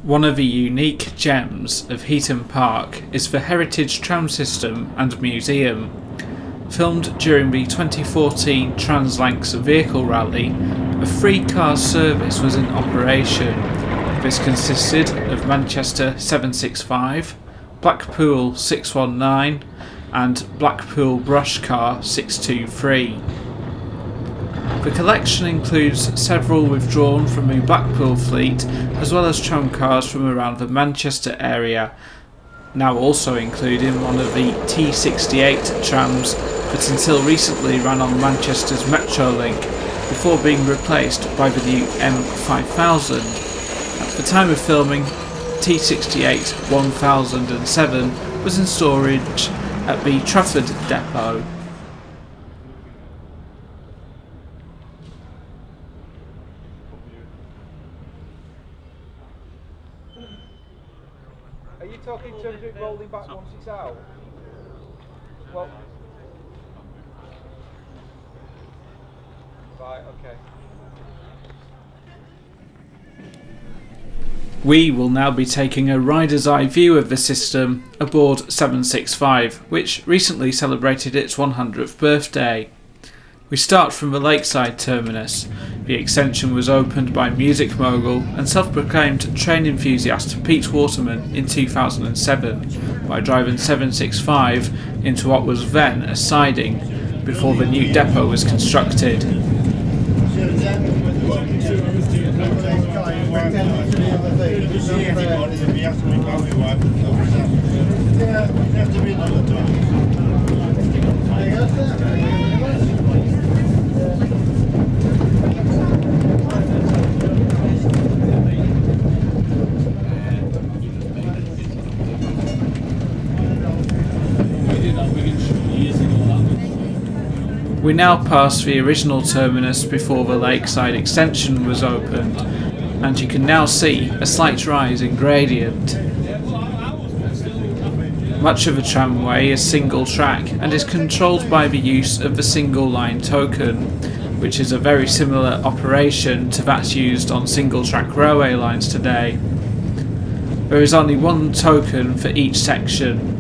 One of the unique gems of Heaton Park is the heritage tram system and museum. Filmed during the 2014 Translancs Vehicle Rally, a free car service was in operation. This consisted of Manchester 765, Blackpool 619 and Blackpool Brush Car 623. The collection includes several withdrawn from the Blackpool fleet, as well as tram cars from around the Manchester area, now also including one of the T68 trams that until recently ran on Manchester's Metrolink before being replaced by the new M5000. At the time of filming, T68 1007 was in storage at the Trafford depot. Are you talking in terms of it rolling back once it's out? Well, right, okay. We will now be taking a rider's eye view of the system aboard 765, which recently celebrated its 100th birthday. We start from the Lakeside terminus. The extension was opened by music mogul and self-proclaimed train enthusiast Pete Waterman in 2007 by driving 765 into what was then a siding before the new depot was constructed. We now pass the original terminus before the Lakeside extension was opened, and you can now see a slight rise in gradient. Much of the tramway is single track and is controlled by the use of the single line token, which is a very similar operation to that used on single track railway lines today. There is only one token for each section,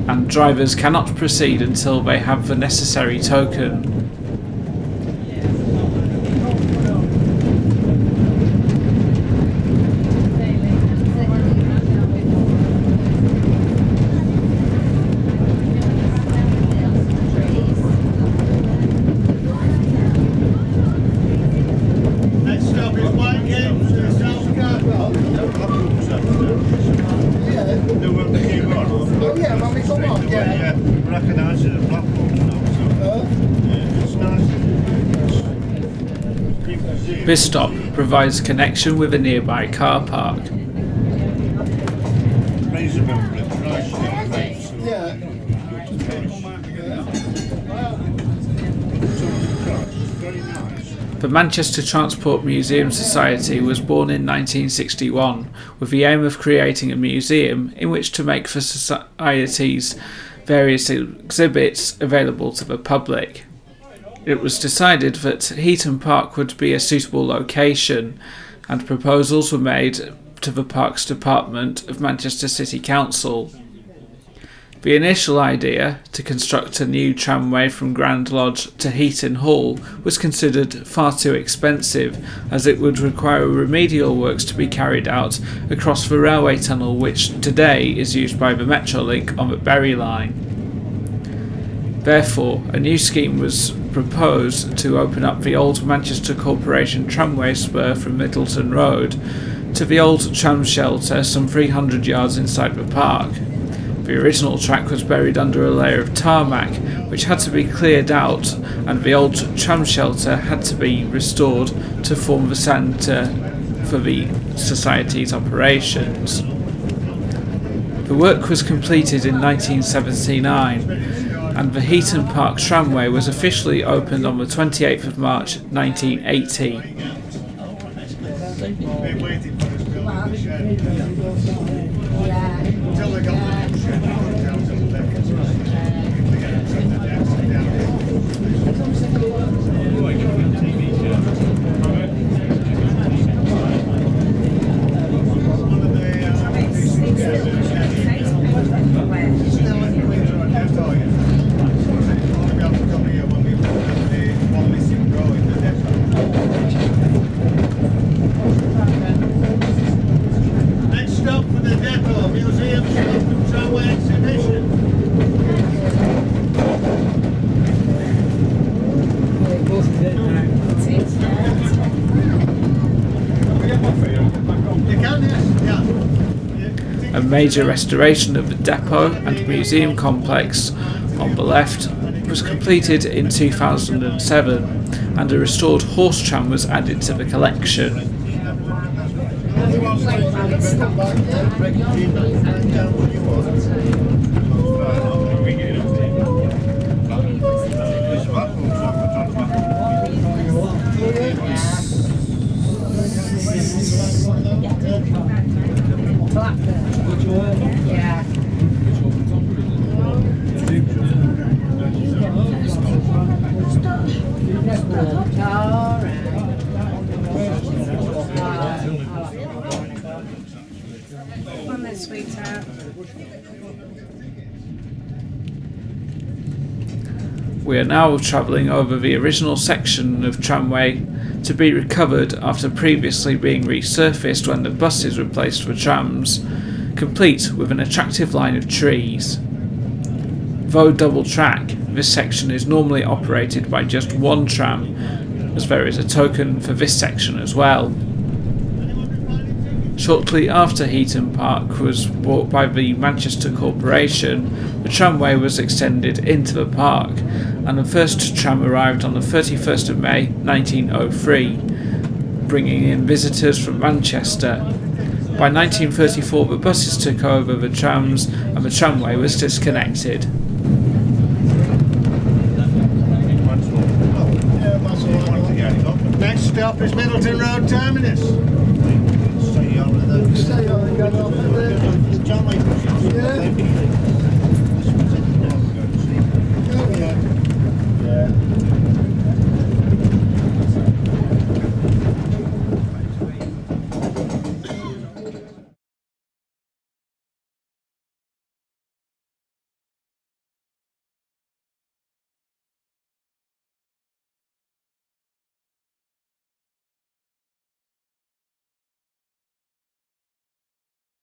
and drivers cannot proceed until they have the necessary token. This stop provides connection with a nearby car park. The Manchester Transport Museum Society was born in 1961 with the aim of creating a museum in which to make the Society's various exhibits available to the public. It was decided that Heaton Park would be a suitable location, and proposals were made to the Parks Department of Manchester City Council. The initial idea to construct a new tramway from Grand Lodge to Heaton Hall was considered far too expensive, as it would require remedial works to be carried out across the railway tunnel which today is used by the Metrolink on the Bury line. Therefore, a new scheme was proposed to open up the old Manchester Corporation tramway spur from Middleton Road to the old tram shelter some 300 yards inside the park. The original track was buried under a layer of tarmac which had to be cleared out, and the old tram shelter had to be restored to form the centre for the Society's operations. The work was completed in 1979, and the Heaton Park Tramway was officially opened on the 28th of March 1980. A major restoration of the depot and museum complex on the left was completed in 2007, and a restored horse tram was added to the collection. We are now travelling over the original section of tramway to be recovered after previously being resurfaced when the buses replaced the trams, complete with an attractive line of trees. Though double track, this section is normally operated by just one tram, as there is a token for this section as well. Shortly after Heaton Park was bought by the Manchester Corporation, the tramway was extended into the park, and the first tram arrived on the 31st of May 1903, bringing in visitors from Manchester. By 1934 the buses took over the trams and the tramway was disconnected. Next stop is Middleton Road Terminus. Stay on and go. Stay on and go.